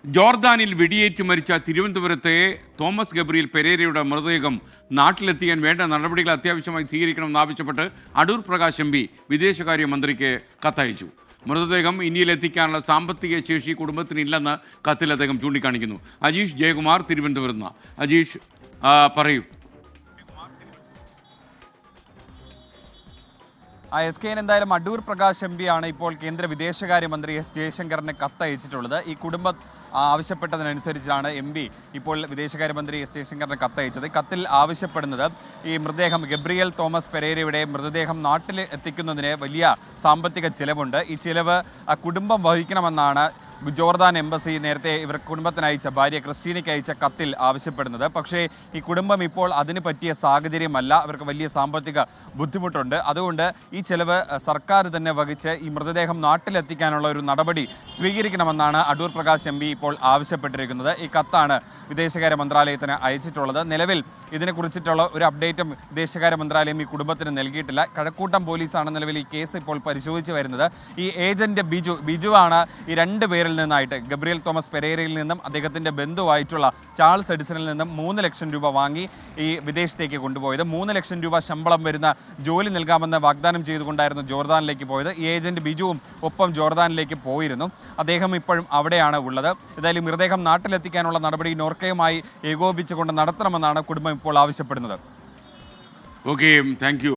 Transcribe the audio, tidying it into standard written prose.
ജോർദാനിൽ വെടിയേറ്റ് മരിച്ച തിരുവനന്തപുരത്തെ തോമസ് ഗബ്രിയേൽ പെരേരയുടെ മൃതദേഹം നാട്ടിലെത്തിക്കാൻ വേണ്ട നടപടികൾ അത്യാവശ്യമായി സ്വീകരിക്കണമെന്നാവശ്യപ്പെട്ട് അടൂർ പ്രകാശ് എം പി വിദേശകാര്യമന്ത്രിക്ക് കത്തയച്ചു. മൃതദേഹം ഇന്ത്യയിലെത്തിക്കാനുള്ള സാമ്പത്തിക ശേഷി കുടുംബത്തിനില്ലെന്ന് കത്തിൽ അദ്ദേഹം ചൂണ്ടിക്കാണിക്കുന്നു. അജീഷ് ജയകുമാർ തിരുവനന്തപുരത്ത് നിന്ന്. അജീഷ്, പറയൂ. SKN എന്തായാലും അടൂർ പ്രകാശ് എം പിയാണ് ഇപ്പോൾ കേന്ദ്ര വിദേശകാര്യമന്ത്രി എസ് ജയശങ്കറിന് കത്തയച്ചിട്ടുള്ളത്. ഈ കുടുംബം ആവശ്യപ്പെട്ടതിനനുസരിച്ചാണ് എം പി ഇപ്പോൾ വിദേശകാര്യമന്ത്രി എസ് ജയശങ്കറിന് കത്തയച്ചത്. കത്തിൽ ആവശ്യപ്പെടുന്നത് ഈ മൃതദേഹം ഗബ്രിയേൽ തോമസ് പെരേരയുടെ മൃതദേഹം നാട്ടിൽ എത്തിക്കുന്നതിന് വലിയ സാമ്പത്തിക ചിലവുണ്ട്. ഈ ചിലവ് കുടുംബം വഹിക്കണമെന്നാണ് ജോർദാൻ എംബസി നേരത്തെ ഇവർ കുടുംബത്തിന് അയച്ച ഭാര്യ ക്രിസ്റ്റീനയ്ക്ക് അയച്ച കത്തിൽ ആവശ്യപ്പെടുന്നത്. പക്ഷേ ഈ കുടുംബം ഇപ്പോൾ അതിന് പറ്റിയ സാഹചര്യമല്ല, അവർക്ക് വലിയ സാമ്പത്തിക ബുദ്ധിമുട്ടുണ്ട്. അതുകൊണ്ട് ഈ ചിലവ് സർക്കാർ തന്നെ വഹിച്ച് ഈ മൃതദേഹം നാട്ടിലെത്തിക്കാനുള്ള ഒരു നടപടി സ്വീകരിക്കണമെന്നാണ് അടൂർ പ്രകാശ് എം പി ഇപ്പോൾ ആവശ്യപ്പെട്ടിരിക്കുന്നത്. ഈ കത്താണ് വിദേശകാര്യ മന്ത്രാലയത്തിന് അയച്ചിട്ടുള്ളത്. നിലവിൽ ഇതിനെക്കുറിച്ചിട്ടുള്ള ഒരു അപ്ഡേറ്റും വിദേശകാര്യ മന്ത്രാലയം ഈ കുടുംബത്തിന് നൽകിയിട്ടില്ല. കഴക്കൂട്ടം പോലീസാണ് നിലവിൽ ഈ കേസ് ഇപ്പോൾ പരിശോധിച്ച് വരുന്നത്. ഈ ഏജന്റ് ബിജുവാണ് ഈ രണ്ട് പേരിൽ നിന്നായിട്ട് ഗബ്രിയേൽ തോമസ് പെരേരയിൽ നിന്നും അദ്ദേഹത്തിൻ്റെ ബന്ധുവായിട്ടുള്ള ചാൾസ് എഡിസണിൽ നിന്നും 3 ലക്ഷം രൂപ വാങ്ങി ഈ വിദേശത്തേക്ക് കൊണ്ടുപോയത്. 3 ലക്ഷം രൂപ ശമ്പളം വരുന്ന ജോലി നൽകാമെന്ന് വാഗ്ദാനം ചെയ്തുകൊണ്ടായിരുന്നു ജോർദാനിലേക്ക് പോയത്. ഈ ഏജന്റ് ബിജുവും ഒപ്പം ജോർദാനിലേക്ക് പോയിരുന്നു. അദ്ദേഹം ഇപ്പോഴും അവിടെയാണ് ഉള്ളത്. ഏതായാലും മൃതദേഹം നാട്ടിലെത്തിക്കാനുള്ള നടപടി നോർക്കയുമായി ഏകോപിപ്പിച്ചുകൊണ്ട് നടത്തണമെന്നാണ് കുടുംബം ഇപ്പോൾ ആവശ്യപ്പെടുന്നത്. Okay, thank you.